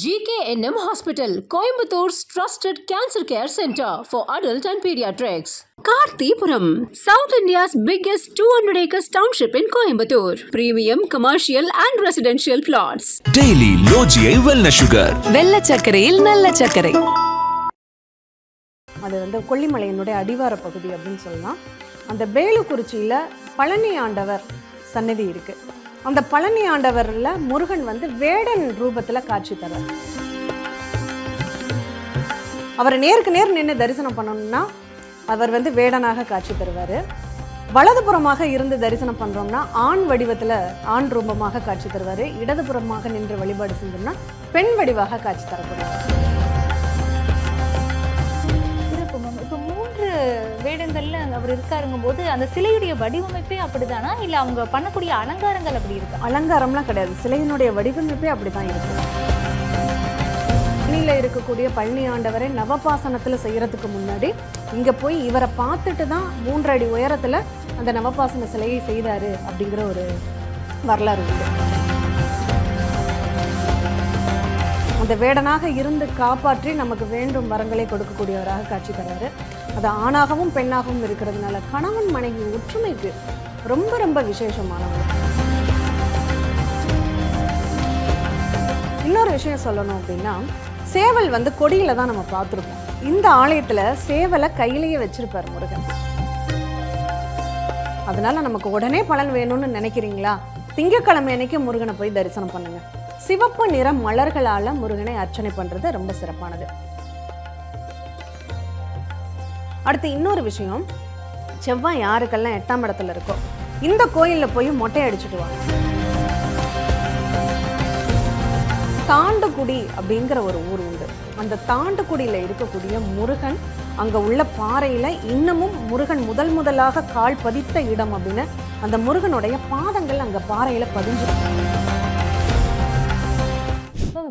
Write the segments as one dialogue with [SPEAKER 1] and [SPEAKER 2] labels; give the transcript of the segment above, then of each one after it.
[SPEAKER 1] GKNM Hospital, Coimbator's trusted cancer care center for adult and pediatrics. Karthipuram, South India's biggest 200 acres township in Coimbatore. Premium commercial and residential plots.
[SPEAKER 2] Daily low GI wellness sugar.
[SPEAKER 3] வெள்ள சர்க்கரையில் நல்ல சர்க்கரை.
[SPEAKER 4] அது கொல்லிமலையினுடைய அடிவார பகுதி அப்படின்னு சொல்லலாம். அந்த பேலுக்குறிச்சியில் பழனி ஆண்டவர் சன்னதி இருக்கு. அந்த பழனி ஆண்டவரில் முருகன் வேடன் ரூபத்தில் காட்சி தர்றார். அவரை நேருக்கு நேர் நின்று தரிசனம் பண்ணணும்னா அவர் வேடனாக காட்சி தருவார். வலதுபுறமாக இருந்து தரிசனம் பண்ணுறோம்னா ஆண் வடிவத்தில் ஆண் ரூபமாக காட்சி தருவார். இடதுபுறமாக நின்று வழிபாடு செஞ்சோம்னா பெண் வடிவாக காட்சி தரப்படுவார்.
[SPEAKER 5] வேடங்கள்ல அவர் இருக்காருங்கும் போது அந்த சிலையுடைய வடிவமைப்பே அப்படிதானா, இல்ல அவங்க பண்ணக்கூடிய அலங்காரங்கள் அப்படி இருக்கு?
[SPEAKER 4] அலங்காரம்லாம் கிடையாது, சிலையினுடைய வடிவமைப்பே அப்படிதான் இருக்கு. பழனியில் இருக்கக்கூடிய பழனி ஆண்டவரை நவபாசனத்துல செய்யறதுக்கு முன்னாடி இங்க போய் இவரை பார்த்துட்டு தான் 3 அடி உயரத்துல அந்த நவபாசன சிலையை செய்தாரு அப்படிங்கிற ஒரு வரலாறு உண்டு. அந்த வேடனாக இருந்து காப்பாற்றி நமக்கு வேண்டும் வரங்களை கொடுக்கக்கூடியவராக காட்சி தராரு. அது ஆணாகவும் பெண்ணாகவும் இருக்கிறதுனால கணவன் மனைவி ஒற்றுமைக்கு ரொம்ப ரொம்ப விசேஷமானவங்க. இன்னொரு விஷயம் சொல்லணும் அப்படின்னா, சேவல் கொடியில தான் நம்ம பார்த்துருப்போம். இந்த ஆலயத்துல சேவலை கையிலேயே வச்சிருப்பார் முருகன். அதனால நமக்கு உடனே பலன் வேணும்னு நினைக்கிறீங்களா, திங்கட்கிழமை அன்னைக்கு முருகனை போய் தரிசனம் பண்ணுங்க. சிவப்பு நிற மலர்களால முருகனை அர்ச்சனை பண்றது ரொம்ப சிறப்பானது. அடுத்து இன்னொரு விஷயம், செவ்வாய் யாருக்கெல்லாம் 8ஆம் இடத்துல இருக்கோ இந்த கோயில்ல போய் மொட்டை அடிச்சுட்டு வாங்க. தாண்டுகுடி அப்படிங்கிற ஒரு ஊர் உண்டு. அந்த தாண்டுகுடியில இருக்கக்கூடிய முருகன் அங்க உள்ள பாறையில இன்னமும் முருகன் முதலாக கால் பதித்த இடம் அப்படின்னு அந்த முருகனுடைய பாதங்கள் அங்க பாறையில பதிஞ்சிருக்கு.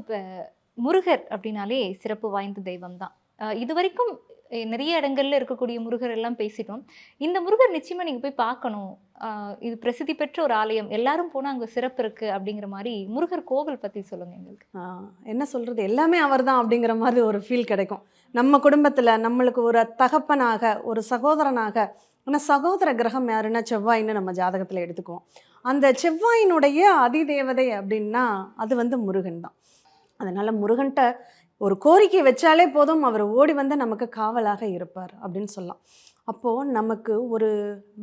[SPEAKER 5] இப்போ முருகர் அப்படின்னாலே சிறப்பு வாய்ந்த தெய்வம் தான். இது வரைக்கும் நிறைய இடங்கள்ல இருக்கக்கூடிய முருகர் எல்லாம் பேசிட்டோம். இந்த முருகர் நிச்சயமா நீங்க போய் பார்க்கணும், இது பிரசித்தி பெற்ற ஒரு ஆலயம், எல்லாரும் போனால் அங்கே சிறப்பு இருக்கு அப்படிங்கிற மாதிரி முருகர் கோவில் பற்றி சொல்லுங்க எங்களுக்கு.
[SPEAKER 4] என்ன சொல்றது, எல்லாமே அவர் தான் அப்படிங்கிற மாதிரி ஒரு ஃபீல் கிடைக்கும். நம்ம குடும்பத்தில் நம்மளுக்கு ஒரு தகப்பனாக ஒரு சகோதரனாக, ஆனால் சகோதர கிரகம் யாருன்னா செவ்வாயின்னு நம்ம ஜாதகத்தில் எடுத்துக்குவோம். அந்த செவ்வாயினுடைய அதிதேவதை அப்படின்னா அது முருகன் தான். அதனால் முருகன்கிட்ட ஒரு கோரிக்கை வச்சாலே போதும், அவர் ஓடி நமக்கு காவலாக இருப்பார் அப்படின்னு சொல்லலாம். அப்போது நமக்கு ஒரு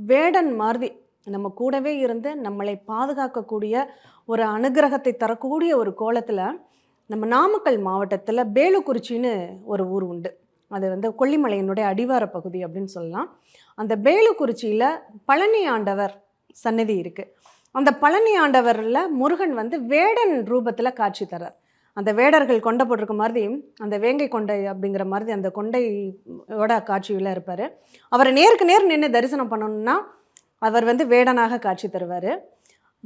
[SPEAKER 4] வேடன் மாதிரி நம்ம கூடவே இருந்து நம்மளை பாதுகாக்கக்கூடிய ஒரு அனுகிரகத்தை தரக்கூடிய ஒரு கோலத்தில் நம்ம நாமக்கல் மாவட்டத்தில் பேலுக்குறிச்சின்னு ஒரு ஊர் உண்டு. அது கொல்லிமலையினுடைய அடிவார பகுதி அப்படின்னு சொல்லலாம். அந்த பேலுக்குறிச்சியில் பழனி ஆண்டவர் சன்னதி இருக்குது. அந்த பழனி ஆண்டவரில் முருகன் வேடன் ரூபத்தில் காட்சி தர்றார். அந்த வேடர்கள் கொண்டை போட்டிருக்க மாதிரி அந்த வேங்கை கொண்டை அப்படிங்கிற மாதிரி அந்த கொண்டையோட காட்சியில் இருப்பார். அவரை நேருக்கு நேர் நின்று தரிசனம் பண்ணணும்னா அவர் வேடனாக காட்சி தருவார்.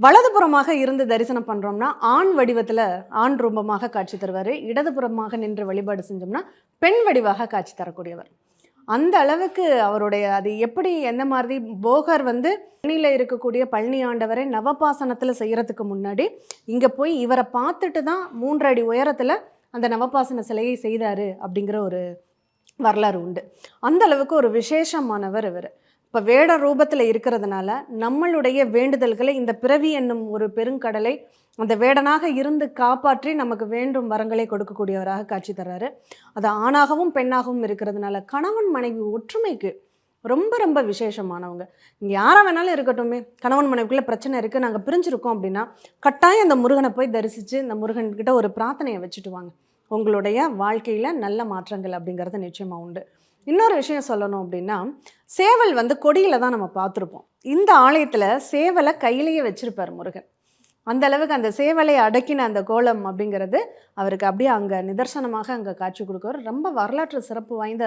[SPEAKER 4] வலதுபுறமாக இருந்து தரிசனம் பண்ணுறோம்னா ஆண் வடிவத்தில் ஆண் ரூபமாக காட்சி தருவார். இடதுபுறமாக நின்று வழிபாடு செஞ்சோம்னா பெண் வடிவாக காட்சி தரக்கூடியவர். அந்த அளவுக்கு அவருடைய அது எப்படி எந்த மாதிரி போகர் பழனியில் இருக்கக்கூடிய பழனி ஆண்டவரை நவபாசனத்தில் செய்கிறதுக்கு முன்னாடி இங்கே போய் இவரை பார்த்துட்டு தான் 3 அடி உயரத்தில் அந்த நவபாசன சிலையை செய்தார் அப்படிங்கிற ஒரு வரலாறு உண்டு. அந்த அளவுக்கு ஒரு விசேஷமானவர் இவர். இப்போ வேட ரூபத்தில் இருக்கிறதுனால நம்மளுடைய வேண்டுதல்களை இந்த பிறவி என்னும் ஒரு பெருங்கடலை அந்த வேடனாக இருந்து காப்பாற்றி நமக்கு வேண்டும் வரங்களை கொடுக்கக்கூடியவராக காட்சி தர்றாரு. அது ஆணாகவும் பெண்ணாகவும் இருக்கிறதுனால கணவன் மனைவி ஒற்றுமைக்கு ரொம்ப ரொம்ப விசேஷமானவங்க. இங்கே யாராக வேணாலும் இருக்கட்டுமே, கணவன் மனைவிக்குள்ளே பிரச்சனை இருக்குது, நாங்கள் பிரிஞ்சிருக்கோம் அப்படின்னா கட்டாயம் அந்த முருகனை போய் தரிசித்து இந்த முருகன்கிட்ட ஒரு பிரார்த்தனையை வச்சுட்டு வாங்க. உங்களுடைய வாழ்க்கையில் நல்ல மாற்றங்கள் அப்படிங்கிறது நிச்சயமாக உண்டு. இன்னொரு விஷயம் சொல்லணும் அப்படின்னா, சேவல் கொடியில் தான் நம்ம பார்த்துருப்போம். இந்த ஆலயத்தில் சேவலை கையிலேயே வச்சிருப்பார் முருகன். அந்த அளவுக்கு அந்த சேவலை அடக்கின அந்த கோலம் அப்படிங்கிறது அவருக்கு அப்படியே அங்கே நிதர்சனமாக அங்கே காட்சி கொடுக்குவார். ரொம்ப வரலாற்று சிறப்பு வாய்ந்த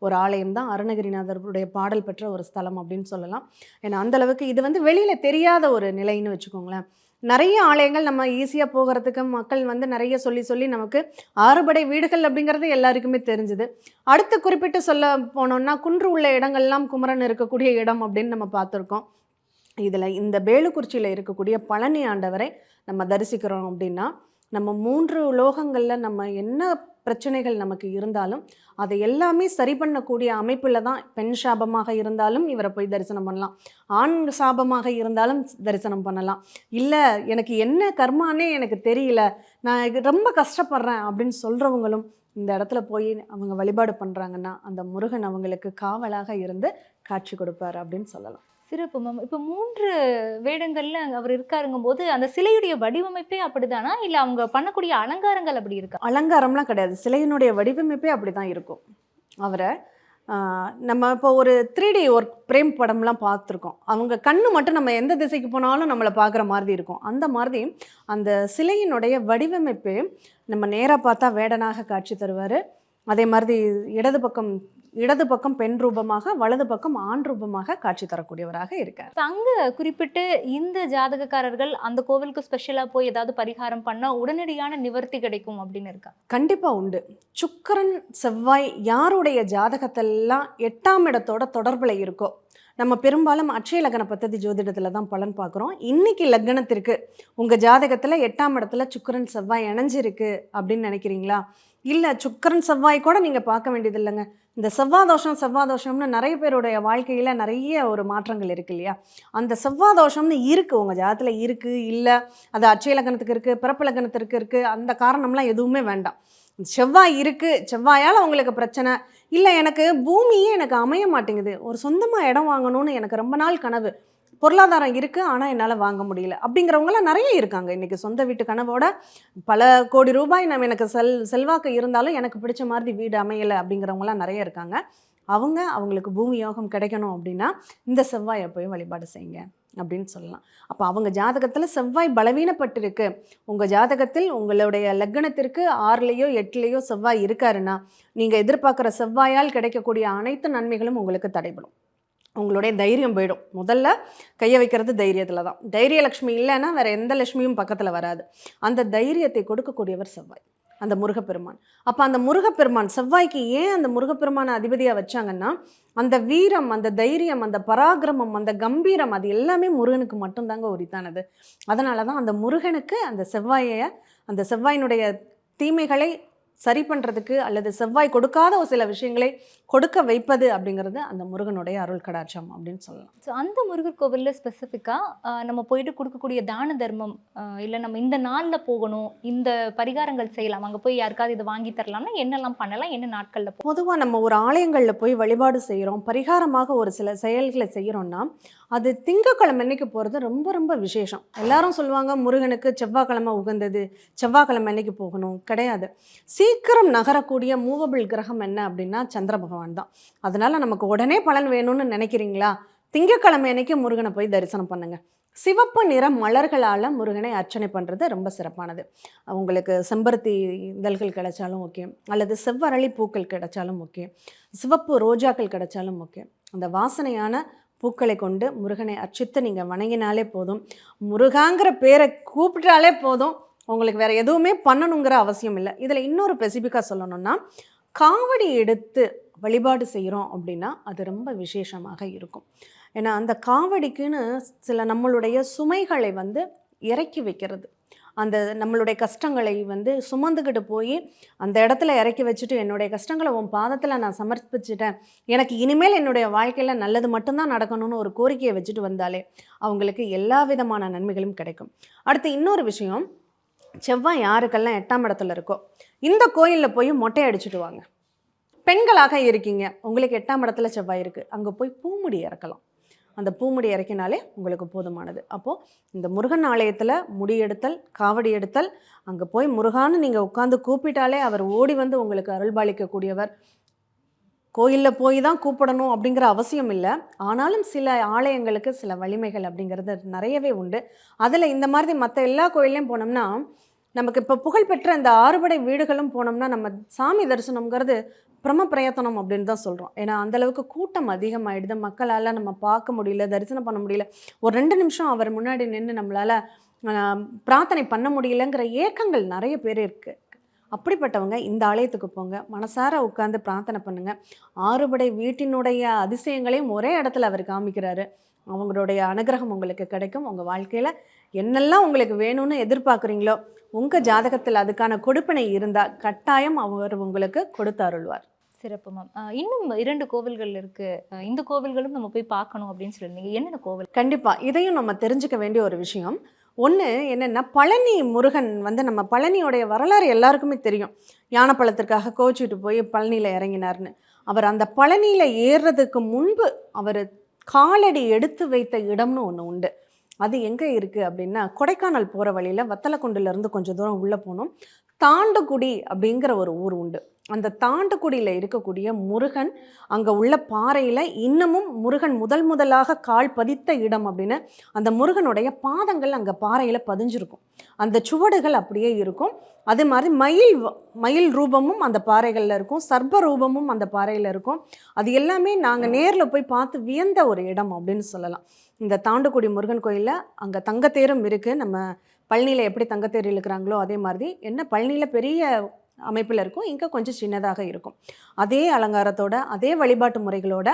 [SPEAKER 4] ஒரு ஆலயம் தான் அருணகிரிநாதருடைய பாடல் பெற்ற ஒரு ஸ்தலம் அப்படின்னு சொல்லலாம். ஏன்னா அந்தளவுக்கு இது வெளியில் தெரியாத ஒரு நிலைன்னு வச்சுக்கோங்களேன். நிறைய ஆலயங்கள் நம்ம ஈஸியாக போகிறதுக்கு மக்கள் நிறைய சொல்லி நமக்கு 6 படை வீடுகள் அப்படிங்கிறது எல்லாருக்குமே தெரிஞ்சுது. அடுத்து குறிப்பிட்டு சொல்ல போனோம்னா குன்று உள்ள இடங்கள்லாம் குமரன் இருக்கக்கூடிய இடம் அப்படின்னு நம்ம பார்த்துருக்கோம். இதில் இந்த பேலுக்குறிச்சியில் இருக்கக்கூடிய பழனி ஆண்டவரை நம்ம தரிசிக்கிறோம் அப்படின்னா நம்ம 3 லோகங்களில் நம்ம என்ன பிரச்சனைகள் நமக்கு இருந்தாலும் அதை எல்லாமே சரி பண்ணக்கூடிய அமைப்பில் தான் பெண் சாபமாக இருந்தாலும் இவரை போய் தரிசனம் பண்ணலாம், ஆண் சாபமாக இருந்தாலும் தரிசனம் பண்ணலாம். இல்லை எனக்கு என்ன கர்மானே எனக்கு தெரியல, நான் ரொம்ப கஷ்டப்படுறேன் அப்படின்னு சொல்கிறவங்களும் இந்த இடத்துல போய் அவங்க வழிபாடு பண்ணுறாங்கன்னா அந்த முருகன் அவங்களுக்கு காவலாக இருந்து காட்சி கொடுப்பார் அப்படின்னு சொல்லலாம்.
[SPEAKER 5] சிறப்பு மேம். இப்போ 3 வேடங்கள்ல அவர் இருக்காருங்கும் போது அந்த சிலையுடைய வடிவமைப்பே அப்படிதானா, இல்ல அவங்க பண்ணக்கூடிய அலங்காரங்கள் அப்படி இருக்கா?
[SPEAKER 4] அலங்காரம்லாம் கிடையாது, சிலையினுடைய வடிவமைப்பே அப்படி தான் இருக்கும். அவரை நம்ம இப்போ ஒரு 3D ஒர்க் பிரேம் படம்லாம் பார்த்துருக்கோம். அவங்க கண்ணு மட்டும் நம்ம எந்த திசைக்கு போனாலும் நம்மளை பார்க்குற மாதிரி இருக்கும். அந்த மாதிரி அந்த சிலையினுடைய வடிவமைப்பு நம்ம நேராக பார்த்தா வேடனாக காட்சி தருவார். அதே மாதிரி இடது பக்கம் பெண் ரூபமாக, வலது பக்கம் ஆண் ரூபமாக காட்சி தரக்கூடியவராக இருக்கார்.
[SPEAKER 5] இப்ப அங்க குறிப்பிட்டு இந்த ஜாதகக்காரர்கள் அந்த கோவிலுக்கு ஸ்பெஷலா போய் ஏதாவது பரிகாரம் பண்ணா உடனடியான நிவர்த்தி கிடைக்கும் அப்படின்னு இருக்கா?
[SPEAKER 4] கண்டிப்பாக உண்டு. சுக்கிரன் செவ்வாய் யாருடைய ஜாதகத்தெல்லாம் 8ஆம் இடத்தோட தொடர்பில் இருக்கோ, நம்ம பெரும்பாலும் அட்சய லக்ன பத்ததி ஜோதிடத்தில் தான் பலன் பார்க்குறோம். இன்னைக்கு லக்னத்திற்கு உங்கள் ஜாதகத்தில் 8ஆம் இடத்துல சுக்கிரன் செவ்வாய் இணைஞ்சிருக்கு அப்படின்னு நினைக்கிறீங்களா? இல்லை, சுக்கிரன் செவ்வாய் கூட நீங்கள் பார்க்க வேண்டியது இல்லைங்க. இந்த செவ்வாதோஷம்னு நிறைய பேருடைய வாழ்க்கையில் நிறைய ஒரு மாற்றங்கள் இருக்குது இல்லையா? அந்த செவ்வாதோஷம்னு இருக்குது உங்கள் ஜாதகத்தில் இருக்குது, இல்லை அது அட்சய லக்னத்துக்கு இருக்குது, பிறப்பு லக்னத்திற்கு இருக்குது, அந்த காரணம்லாம் எதுவுமே வேண்டாம். செவ்வாய் இருக்குது, செவ்வாயால் உங்களுக்கு பிரச்சனை இல்லை, எனக்கு பூமியே எனக்கு அமைய மாட்டேங்குது, ஒரு சொந்தமாக இடம் வாங்கணும்னு எனக்கு ரொம்ப நாள் கனவு, பொருளாதாரம் இருக்குது ஆனால் என்னால் வாங்க முடியல அப்படிங்கிறவங்களாம் நிறைய இருக்காங்க. இன்றைக்கி சொந்த வீட்டு கனவோட பல கோடி ரூபாய் எனக்கு செல்வாக்கு இருந்தாலும் எனக்கு பிடிச்ச மாதிரி வீடு அமையலை அப்படிங்கிறவங்களாம் நிறைய இருக்காங்க. அவங்களுக்கு பூமி யோகம் கிடைக்கணும் அப்படின்னா இந்த செவ்வாயை போய் வழிபாடு செய்யுங்க அப்படின்னு சொல்லலாம். அப்போ அவங்க ஜாதகத்தில் செவ்வாய் பலவீனப்பட்டிருக்கு, உங்கள் ஜாதகத்தில் உங்களுடைய லக்னத்திற்கு 6லேயோ 8லேயோ செவ்வாய் இருக்காருன்னா நீங்கள் எதிர்பார்க்குற செவ்வாயால் கிடைக்கக்கூடிய அனைத்து நன்மைகளும் உங்களுக்கு தடைபடும். உங்களுடைய தைரியம் போயிடும். முதல்ல கையை வைக்கிறது தைரியத்தில் தான். தைரிய லக்ஷ்மி இல்லைன்னா வேறு எந்த லக்ஷ்மியும் பக்கத்தில் வராது. அந்த தைரியத்தை கொடுக்கக்கூடியவர் செவ்வாய், அந்த முருகப்பெருமான். அப்போ அந்த முருகப்பெருமான் செவ்வாய்க்கு ஏன் அந்த முருகப்பெருமானை அதிபதியாக வச்சாங்கன்னா, அந்த வீரம், அந்த தைரியம், அந்த பராக்கிரமம், அந்த கம்பீரம், அது எல்லாமே முருகனுக்கு மட்டும்தாங்க உரித்தானது. அதனால தான் அந்த முருகனுக்கு அந்த செவ்வாயினுடைய தீமைகளை சரி பண்ணுறதுக்கு அல்லது செவ்வாய் கொடுக்காத ஒரு சில விஷயங்களை கொடுக்க வைப்பது அப்படிங்கிறது அந்த முருகனுடைய அருள் கடாட்சம் அப்படின்னு சொல்லலாம்.
[SPEAKER 5] ஸோ அந்த முருகர் கோவிலில் ஸ்பெசிஃபிக்காக நம்ம போயிட்டு கொடுக்கக்கூடிய தான தர்மம், இல்லை நம்ம இந்த நாளில் போகணும், இந்த பரிகாரங்கள் செய்யலாம், அங்கே போய் யாருக்காவது இதை வாங்கி தரலாம்னா என்னெல்லாம் பண்ணலாம், என்ன நாட்களில்
[SPEAKER 4] பொதுவாக நம்ம ஒரு ஆலயங்களில் போய் வழிபாடு செய்கிறோம், பரிகாரமாக ஒரு சில செயல்களை செய்கிறோன்னா அது திங்கக்கிழமை அன்னைக்கு போகிறது ரொம்ப ரொம்ப விசேஷம். எல்லாரும் சொல்லுவாங்க முருகனுக்கு செவ்வாய்க்கிழமை உகந்தது, செவ்வாய்க்கிழமை அன்னைக்கு போகணும். கிடையாது. சீக்கிரம் நகரக்கூடிய மூவபிள் கிரகம் என்ன அப்படின்னா சந்திர பகவான் தான். அதனால் நமக்கு உடனே பலன் வேணும்னு நினைக்கிறீங்களா, திங்கக்கிழமை அன்னைக்கு முருகனை போய் தரிசனம் பண்ணுங்க. சிவப்பு நிற மலர்களால் முருகனை அர்ச்சனை பண்ணுறது ரொம்ப சிறப்பானது. உங்களுக்கு செம்பருத்தி இதழ்கள் கிடைச்சாலும் ஓகே, அல்லது செவ்வரளி பூக்கள் கிடைச்சாலும் ஓகே, சிவப்பு ரோஜாக்கள் கிடைச்சாலும் ஓகே. அந்த வாசனையான பூக்களை கொண்டு முருகனை அர்ச்சித்து நீங்கள் வணங்கினாலே போதும். முருகாங்கிற பேரை கூப்பிட்டாலே போதும், உங்களுக்கு வேறு எதுவுமே பண்ணணுங்கிற அவசியம் இல்லை. இதில் இன்னொரு ஸ்பெசிஃபிக்காக சொல்லணும்னா, காவடி எடுத்து வழிபாடு செய்கிறோம் அப்படின்னா அது ரொம்ப விசேஷமாக இருக்கும். ஏன்னா அந்த காவடிக்குன்னு சில நம்மளுடைய சுமைகளை இறக்கி வைக்கிறது, அந்த நம்மளுடைய கஷ்டங்களை சுமந்துக்கிட்டு போய் அந்த இடத்துல இறக்கி வச்சுட்டு, என்னுடைய கஷ்டங்களை உன் பாதத்தில் நான் சமர்ப்பிச்சிட்டேன், எனக்கு இனிமேல் என்னுடைய வாழ்க்கையில் நல்லது மட்டும்தான் நடக்கணும்னு ஒரு கோரிக்கையை வச்சுட்டு வந்தாலே அவங்களுக்கு எல்லா விதமான நன்மைகளும் கிடைக்கும். அடுத்து இன்னொரு விஷயம், செவ்வாய் யாருக்கெல்லாம் 8ஆம் இடத்துல இருக்கோ இந்த கோயிலில் போய் மொட்டை அடிச்சுட்டு வாங்க. பெண்களாக இருக்கீங்க, உங்களுக்கு 8ஆம் இடத்துல செவ்வாய் இருக்குது, அங்கே போய் பூமுடி இறக்கலாம். அந்த பூமுடி இறக்கினாலே உங்களுக்கு போதுமானது. அப்போது இந்த முருகன் ஆலயத்தில் முடி எடுத்தல், காவடி எடுத்தல், அங்கே போய் முருகான்னு நீங்கள் உட்காந்து கூப்பிட்டாலே அவர் ஓடி உங்களுக்கு அருள்பாலிக்கக்கூடியவர். கோயிலில் போய் தான் கூப்பிடணும் அப்படிங்கிற அவசியம் இல்லை. ஆனாலும் சில ஆலயங்களுக்கு சில வலிமைகள் அப்படிங்கிறது நிறையவே உண்டு. அதில் இந்த மாதிரி மற்ற எல்லா கோயிலையும் போனோம்னா, நமக்கு இப்போ புகழ்பெற்ற இந்த 6 வீடுகளும் போனோம்னா நம்ம சாமி தரிசனம்ங்கிறது பிரம பிரயத்தனம் அப்படின்னு தான் சொல்கிறோம். ஏன்னா அந்தளவுக்கு கூட்டம் அதிகமாகிடுது, மக்களால் நம்ம பார்க்க முடியல, தரிசனம் பண்ண முடியல, ஒரு 2 நிமிஷம் அவர் முன்னாடி நின்று நம்மளால் பிரார்த்தனை பண்ண முடியலங்கிற ஏக்கங்கள் நிறைய பேர் இருக்குது. அப்படிப்பட்டவங்க இந்த ஆலயத்துக்கு போங்க, மனசார உட்காந்து பிரார்த்தனை பண்ணுங்கள். 6 வீட்டினுடைய அதிசயங்களையும் ஒரே இடத்துல அவர் காமிக்கிறாரு. அவங்களுடைய அனுகிரகம் உங்களுக்கு கிடைக்கும். உங்கள் வாழ்க்கையில் என்னெல்லாம் உங்களுக்கு வேணும்னு எதிர்பார்க்குறீங்களோ உங்கள் ஜாதகத்தில் அதுக்கான கொடுப்பினை இருந்தால் கட்டாயம் அவர் உங்களுக்கு கொடுத்து அருள்வார்.
[SPEAKER 5] சிறப்பு மேம். இன்னும் 2 கோவில்கள் இருக்கு. இந்த கோவில்களும் நம்ம போய் பார்க்கணும் அப்படின்னு சொல்லியிருந்தீங்க. என்னென்ன கோவில்?
[SPEAKER 4] கண்டிப்பாக இதையும் நம்ம தெரிஞ்சுக்க வேண்டிய ஒரு விஷயம். ஒன்று என்னென்னா, பழனி முருகன் வந்து நம்ம பழனியோடைய வரலாறு எல்லாருக்குமே தெரியும். யானைப்பழத்திற்காக கோச்சிட்டு போய் பழனியில் இறங்கினார்னு. அவர் அந்த பழனியில் ஏறுறதுக்கு முன்பு அவர் காலடி எடுத்து வைத்த இடம்னு ஒன்று உண்டு. அது எங்கே இருக்குது அப்படின்னா, கொடைக்கானல் போகிற வழியில் வத்தலக்குண்டுலேருந்து கொஞ்சம் தூரம் உள்ளே போனோம். தாண்டுகுடி அப்படிங்கிற ஒரு ஊர் உண்டு. அந்த தாண்டுகுடியில் இருக்கக்கூடிய முருகன், அங்கே உள்ள பாறையில் இன்னமும் முருகன் முதலாக கால் பதித்த இடம் அப்படின்னு அந்த முருகனுடைய பாதங்கள் அங்கே பாறையில் பதிஞ்சிருக்கும். அந்த சுவடுகள் அப்படியே இருக்கும். அதே மாதிரி மயில் ரூபமும் அந்த பாறைகளில் இருக்கும், சர்ப்ப ரூபமும் அந்த பாறையில் இருக்கும். அது எல்லாமே நாங்கள் நேரில் போய் பார்த்து வியந்த ஒரு இடம் அப்படின்னு சொல்லலாம். இந்த தாண்டுகுடி முருகன் கோயிலில் அங்கே தங்கத்தேரும் இருக்குது. நம்ம பழனியில் எப்படி தங்கத்தேர் இழுக்கிறாங்களோ அதே மாதிரி என்ன பழனியில் பெரிய அமைப்பில் இருக்கும், இங்கே கொஞ்சம் சின்னதாக இருக்கும். அதே அலங்காரத்தோட அதே வழிபாட்டு முறைகளோட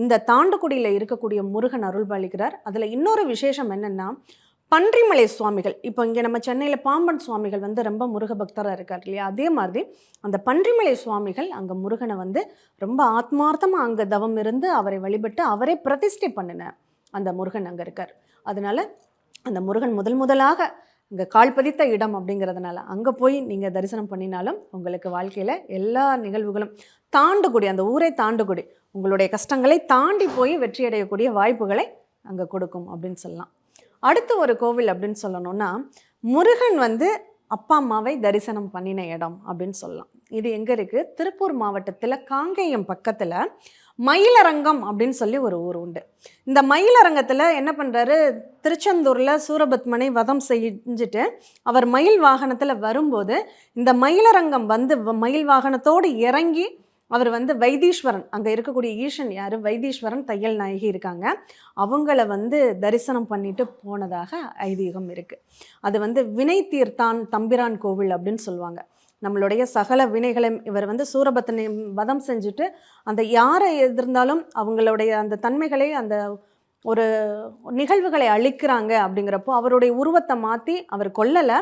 [SPEAKER 4] இந்த தாண்டுகுடியில் இருக்கக்கூடிய முருகன் அருள்பாலிக்கிறார். அதில் இன்னொரு விசேஷம் என்னென்னா, பன்றிமலை சுவாமிகள், இப்போ இங்கே நம்ம சென்னையில் பாம்பன் சுவாமிகள் வந்து ரொம்ப முருக பக்தராக இருக்கார் இல்லையா, அதே மாதிரி அந்த பன்றிமலை சுவாமிகள் அங்கே முருகனை வந்து ரொம்ப ஆத்மார்த்தமாக அங்கே தவம் இருந்து அவரை வழிபட்டு அவரே பிரதிஷ்டை பண்ணின அந்த முருகன் அங்கே இருக்கார். அதனால அந்த முருகன் முதலாக இங்கே கால் பதித்த இடம் அப்படிங்கிறதுனால அங்கே போய் நீங்கள் தரிசனம் பண்ணினாலும் உங்களுக்கு வாழ்க்கையில் எல்லா நிகழ்வுகளும் தாண்டுகுடி, அந்த ஊரை தாண்டுகுடி, உங்களுடைய கஷ்டங்களை தாண்டி போய் வெற்றி அடையக்கூடிய வாய்ப்புகளை அங்கே கொடுக்கும் அப்படின்னு சொல்லலாம். அடுத்த ஒரு கோவில் அப்படின்னு சொல்லணும்னா, முருகன் வந்து அப்பா அம்மாவை தரிசனம் பண்ணின இடம் அப்படின்னு சொல்லலாம். இது எங்கே இருக்குது? திருப்பூர் மாவட்டத்தில் காங்கேயம் பக்கத்தில் மயிலரங்கம் அப்படின்னு சொல்லி ஒரு ஊர் உண்டு. இந்த மயிலரங்கத்தில் என்ன பண்ணுறாரு, திருச்செந்தூரில் சூரபத்மனை வதம் செஞ்சுட்டு அவர் மயில் வாகனத்தில் வரும்போது இந்த மயிலரங்கம் வந்து மயில் வாகனத்தோடு இறங்கி அவர் வந்து வைத்தீஸ்வரன், அங்கே இருக்கக்கூடிய ஈசன் யார், வைத்தீஸ்வரன் தையல் நாயகி இருக்காங்க, அவங்கள வந்து தரிசனம் பண்ணிட்டு போனதாக ஐதீகம் இருக்குது. அது வந்து வினை தீர்த்தான் தம்பிரான் கோவில் அப்படின்னு சொல்லுவாங்க. நம்மளுடைய சகல வினைகளை இவர் வந்து சூரபத்மனை வதம் செஞ்சுட்டு அந்த யாரை எதிர்ந்தாலும் அவங்களுடைய அந்த தன்மைகளை, அந்த ஒரு நிகழ்வுகளை அழிக்கிறாங்க அப்படிங்கிறப்போ அவருடைய உருவத்தை மாற்றி அவர் கொல்லலை,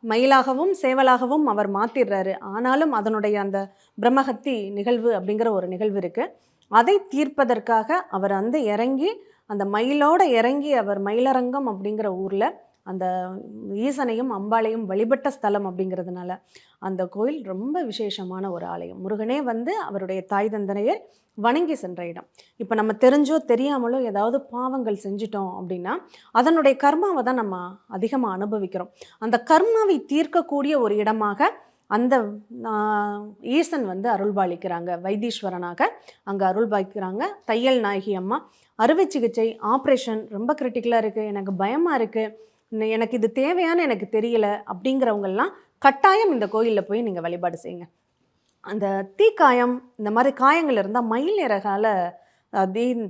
[SPEAKER 4] மயிலாகவும் சேவலாகவும் அவர் மாற்றிடுறாரு. ஆனாலும் அதனுடைய அந்த பிரம்மஹத்தி நிகழ்வு அப்படிங்கிற ஒரு நிகழ்வு இருக்குது. அதை தீர்ப்பதற்காக அவர் வந்து இறங்கி அந்த மயிலோடு இறங்கி அவர் மயிலரங்கம் அப்படிங்கிற ஊரில் அந்த ஈசனையும் அம்பாளையும் வழிபட்ட ஸ்தலம் அப்படிங்கிறதுனால அந்த கோயில் ரொம்ப விசேஷமான ஒரு ஆலயம். முருகனே வந்து அவருடைய தாய் தந்தனையை வணங்கி சென்ற இடம். இப்போ நம்ம தெரிஞ்சோ தெரியாமலோ ஏதாவது பாவங்கள் செஞ்சிட்டோம் அப்படின்னா அதனுடைய கர்மாவை தான் நம்ம அதிகமாக அனுபவிக்கிறோம். அந்த கர்மாவை தீர்க்கக்கூடிய ஒரு இடமாக அந்த ஈசன் வந்து அருள்பாலிக்கிறாங்க, வைத்தீஸ்வரனாக அங்கே அருள்பாலிக்கிறாங்க. தையல் நாயகி அம்மா அறுவை சிகிச்சை, ஆப்ரேஷன் ரொம்ப கிரிட்டிக்கலாக இருக்குது, எனக்கு பயமாக இருக்குது, எனக்கு இது தேவையான எனக்கு தெரியல அப்படிங்கிறவங்கெல்லாம் கட்டாயம் இந்த கோயிலில் போய் நீங்கள் வழிபாடு செய்யுங்க. அந்த தீக்காயம் இந்த மாதிரி காயங்கள் இருந்தால் மயில் இறகால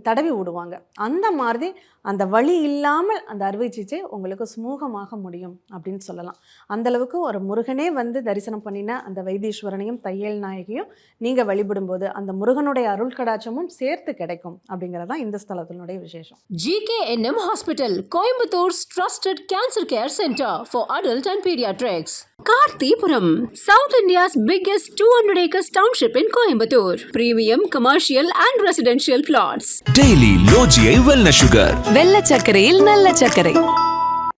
[SPEAKER 4] தடவி விடுவாங்க. அந்த மாதிரி அந்த வலி இல்லாமல் அந்த அறுவை சிகிச்சை உங்களுக்கு சுமூகமாக முடியும் அப்படின்னு சொல்லலாம். அந்தளவுக்கு ஒரு முருகனே வந்து தரிசனம் பண்ணின அந்த வைத்தீஸ்வரனையும் தையல் நாயகியும் நீங்கள் வழிபடும்போது அந்த முருகனுடைய அருள் கடாட்சமும் சேர்த்து கிடைக்கும் அப்படிங்கிறதான் இந்த ஸ்தலத்தினுடைய விசேஷம்.
[SPEAKER 1] GKNM Hospital, Coimbator's trusted cancer care center for adult and pediatrics. Karthipuram, South India's biggest 200 acres township in Coimbatore. Premium commercial and residential plots.
[SPEAKER 2] Daily Logiei Wellness Sugar.
[SPEAKER 3] வெள்ளை சர்க்கரையில் நல்ல சர்க்கரை.